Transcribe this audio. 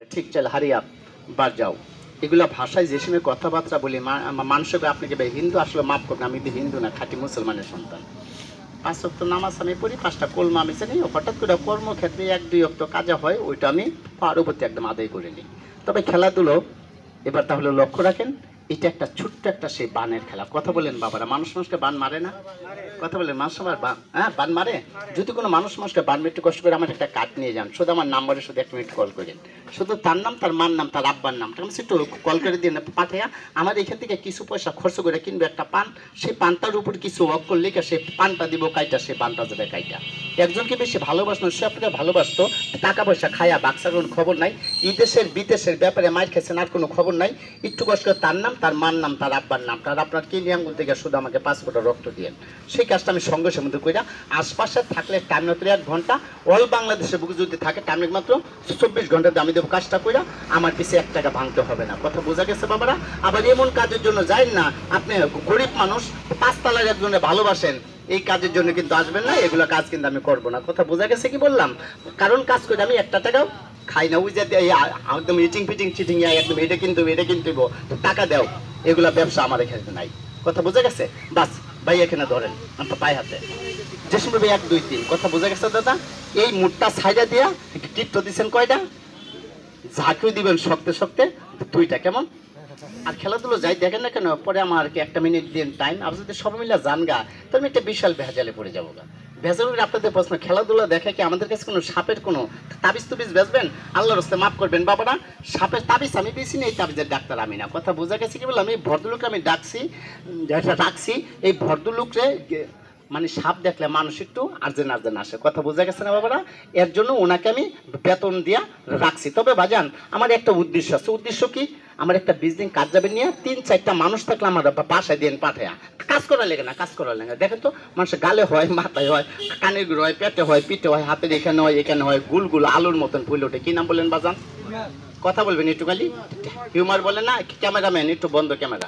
ঠিক চল হারিয়া বার যাও এগুলা ভাষায় যে সময় কথাবার্তা বলি মানুষকে আপনাকে হিন্দু আসলে মাফ করবেন, আমি তো হিন্দু না, খাঁটি মুসলমানের সন্তান। 5 ওয়াক্ত নামাজ আমি পড়ি, 5টা কলমা আমি জানি। হঠাৎ করে কর্মক্ষেত্রে 1-2 ওয়াক্ত কাজে হয়, ওইটা আমি পারবর্তী একদম আদায় করে নিই। তবে খেলাধুলো এবার তাহলে লক্ষ্য রাখেন, এটা একটা ছোট্ট একটা সেই বানের খেলা। কথা বলেন বাবারা, মানুষ মানুষকে বান মারে না? কথা বলেন, মানুষ আমার বান মারে? যদি কোনো মানুষ মানুষকে বান একটু কষ্ট করে আমার একটা কার্ড নিয়ে যান, শুধু আমার নাম্বারে শুধু 1 মিনিট কল করেন, শুধু তার নাম, তার মার নাম, তার আব্বার নামটা আমি একটু কল করে দিয়ে পাঠাইয়া আমার এখান থেকে কিছু পয়সা খরচ করে কিনবে একটা পান, সেই পানটার উপর কিছু অক্ষর লিখে সেই পানটা দিব কাইটা, সেই পানটা যাবে কাইটা। একজনকে বেশি ভালোবাসনো, সে আপনাকে ভালোবাসতো, টাকা পয়সা খায়া বাক্সার কোনো খবর নাই, বিদেশের বিদেশের ব্যাপারে মাইর খেয়েছেন আর কোনো খবর নাই, একটু কষ্ট করে তার নাম, তার মার নাম, তার আব্বার নাম, তার আপনার কি নিয়ম থেকে শুধু আমাকে 5 ফোঁটা রক্ত দিয়েন। সেই কাজটা আমি সঙ্গে সঙ্গে কইরা আশপাশে থাকলে টাইম মাত্র 1 ঘন্টা, অল বাংলাদেশের বুকে যদি থাকে টাইম মাত্র 24 ঘন্টাতে আমি দেবো কাজটা কইরা, আমার পিছে 1 টাকা ভাঙতে হবে না। কথা বোঝা গেছে বাবারা? আবার এমন কাজের জন্য যাই না, আপনি গরিব মানুষ 5 তলার একজনে ভালোবাসেন, এই কাজের জন্য কিন্তু আসবেন না, এগুলো কাজ কিন্তু আমি করবো না। কথা বোঝা গেছে কি বললাম? কারণ কাজ করে আমি 1 টাকাও খাই না, ওই যে একদম ইটিং ফিটিং চিটিং একদম এটা কিন্তু টাকা দাও, এগুলা ব্যবসা আমার এখানে নাই। কথা বোঝা গেছে? বাস ভাই এখানে ধরেন আমার পায়ে হাতে যে সময় 1 2 3। কথা বোঝা গেছে দাদা? এই মুডটা ছাইড়া দিয়া টিপট দিচ্ছেন কয়টা, ঝাঁকিও দিবেন শক্তে শক্তে 2টা, কেমন? আর খেলাধুলো যাই দেখেন না কেন, পরে আমার আর কি 1 মিনিট দিন টাইম, আপনি যদি সবাই মিলে যান গা, তাহলে আমি একটা বিশাল ভেজালে পড়ে যাবো গা। ভেজালের আপনাদের প্রশ্ন, খেলাধুলা দেখে কি আমাদের কাছে কোনো সাপের কোনো তাবিজ তুবিজ বেচবেন? আল্লাহর রাস্তায় মাফ করবেন বাবারা, সাপের তাবিজ আমি বেশি নেই, তাবিজের ডাক্তার আমি না। কথা বোঝা গেছে কি বললাম? এই ভদ্রলোককে আমি রাখছি, এই ভদ্রলোকরে মানে সাপ দেখলে মানুষ একটু আর্জেন আর্জেন আসে। কথা বোঝা গেছে না বাবারা? এর জন্য ওনাকে আমি বেতন দিয়া রাখছি। তবে বাজান আমার একটা উদ্দেশ্য আছে। উদ্দেশ্য কি? আমার একটা বিজনেস কাজ যাবে নিয়ে 3-4টা মানুষ থাকলে আমার বাসায় দিয়ে পাঠায় কাজ করার লেগে না, কাজ করার লেগে। দেখেন তো মানুষের গালে হয়, মাথায় হয়, কানের গুঁড়ো হয়, পেটে হয়, পিঠে হয়, হাতের এখানে হয়, এখানে হয়, গুল গুল আলুর মতন ফুল ওঠে। কি নাম বললেন বাজান? কথা বলবেন একটু খালি, হিউমার বলে না? ক্যামেরাম্যান একটু বন্ধ ক্যামেরা।